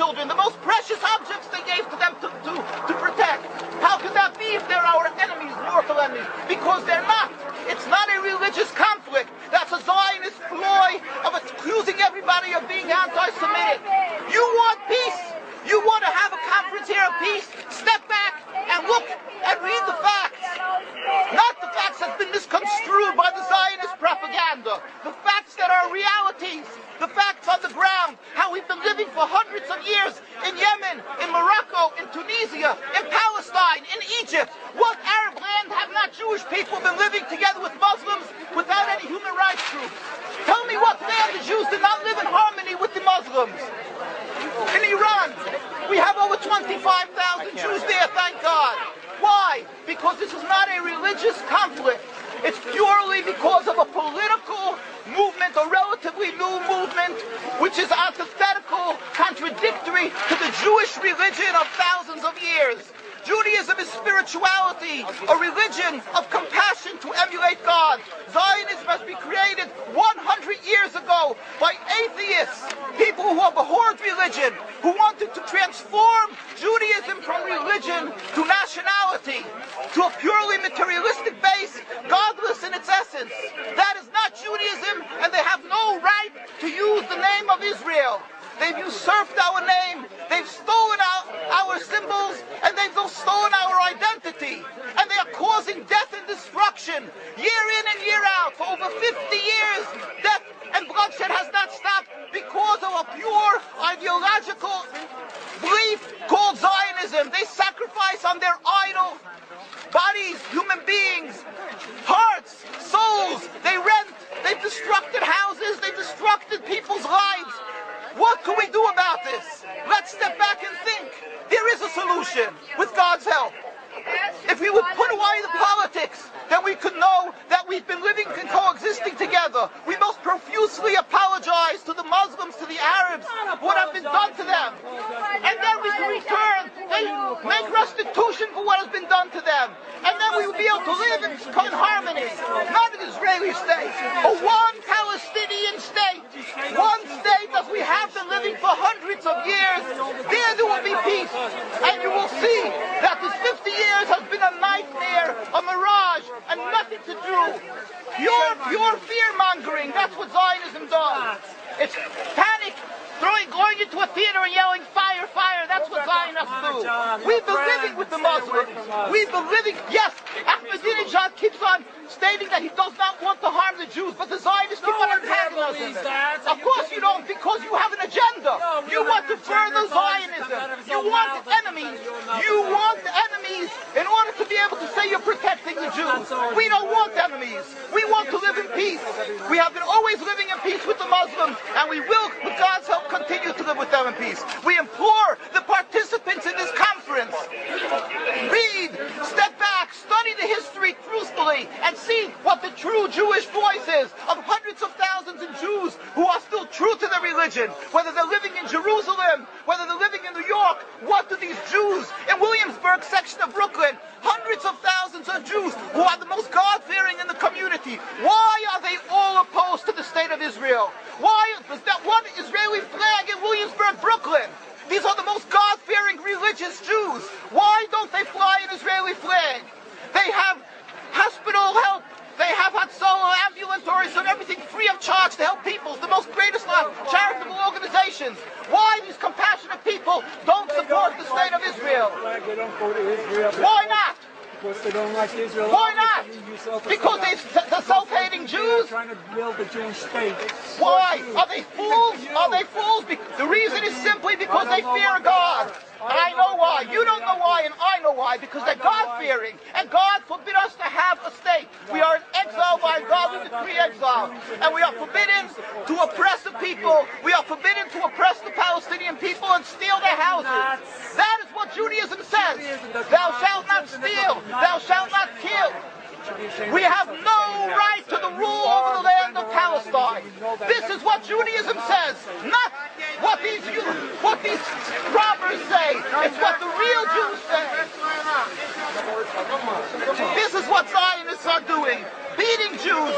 children, the most precious objects they gave to them to protect. How could that be if they're our enemies, mortal enemies? Because they're not. It's not a religious conflict. That's a Zionist ploy of accusing everybody of being anti-Semitic. You want peace? You want to have a conference here of peace? Step back and look and read the facts. Not the facts that have been misconstrued by the Zionist propaganda. The facts that are realities. The facts on the ground. How we've been living for hundreds of years in Yemen, in Morocco, in Tunisia, in Palestine, in Egypt. What Arab land have not Jewish people been living together with Muslims without any human rights groups? Tell me what land the Jews did not live in harmony with the Muslims. In Iran, we have over 25,000 Jews there, thank God. Why? Because this is not a religious conflict. It's purely because of a political movement, a relatively new movement, which is antithetical, contradictory to the Jewish religion of thousands of years. Judaism is spirituality, a religion of compassion to emulate God. Zionism has been created 100 years ago by atheists, people who abhorred religion, who wanted to transform Judaism from religion to nationality, to a purely materialistic base, godless in its essence. That is not Judaism, and they have no right to use the name of Israel. They've usurped our name, they've stolen our symbols, and they've stolen our identity. And they are causing death and destruction, year in and year out. For over 50 years, death and bloodshed has not stopped because of a pure ideological belief called Zionism. They sacrifice on their idol bodies, human beings, hearts, souls. They rent, they've destructed houses, they've destructed people's lives. What can we do about this? Let's step back and think. There is a solution with God's help. If we would put away the politics, then we could know that we've been living and coexisting together. We most profusely apologize to the Muslims, to the Arabs, what has been done to them. And then we can return, they make restitution for what has been done to them. And then we will be able to live in harmony. Not an Israeli state, a one Palestinian state. One state as we have been living for hundreds of years. There will be peace. And you will see that this 50 years has been a nightmare, a mirage, and nothing to do. Pure fear-mongering, that's what Zionism does. It's panic, going into a theater and yelling, fire, fire, that's what Zionists do. We've been living with the Muslims. We've been living, yes, Ahmadinejad keeps on stating that he does not want to harm the Jews, but the Zionists keep on antagonizing them. Of course you don't, because you have an agenda. You want to further Zionism. You want enemies. You want enemies in order to be able to say you're protecting the Jews. We don't want enemies. We want to live in peace. We have been always living in peace with the Muslims, and we will, with God's help, continue to live with them in peace. We implore the participants in this conference, read, step back, study the history truthfully, and see what the true Jewish voice is of hundreds of thousands of Jews who are still true to their religion, whether they're living in Jerusalem, whether they're living in New York. What do these Jews in Williamsburg section of Brooklyn, hundreds of thousands of Jews who are the most God-fearing in the community, why are they all opposed to the state of Israel? Why is that one Israeli flag in Williamsburg, Brooklyn? These are the most God-fearing religious Jews. Why don't they fly an Israeli flag? They have hospital help. They have Hatzolah, ambulatories, and everything free of charge to help people. The most greatest charitable organizations. Why these compassionate people don't support the state of Israel? They don't go to Israel. Why not? Because they don't like Israel. Why not? Because they're self-hating Jews? They're trying to build a Jewish state. Why? Are they fools? Are they fools? The reason is simply because they fear God. And I know why. You don't know why, and I know why. Because they're God-fearing. And God forbid us to have a state. We are in exile by God. We decree exile. And we are forbidden to oppress the people. We are forbidden to oppress the Palestinian people and steal their houses. That is what Judaism says. Thou shalt not steal. Thou shalt not kill. We have no right to the rule over the land of Palestine. This is what Judaism says, not what these robbers say. It's what the real Jews say. This is what Zionists are doing. Beating Jews,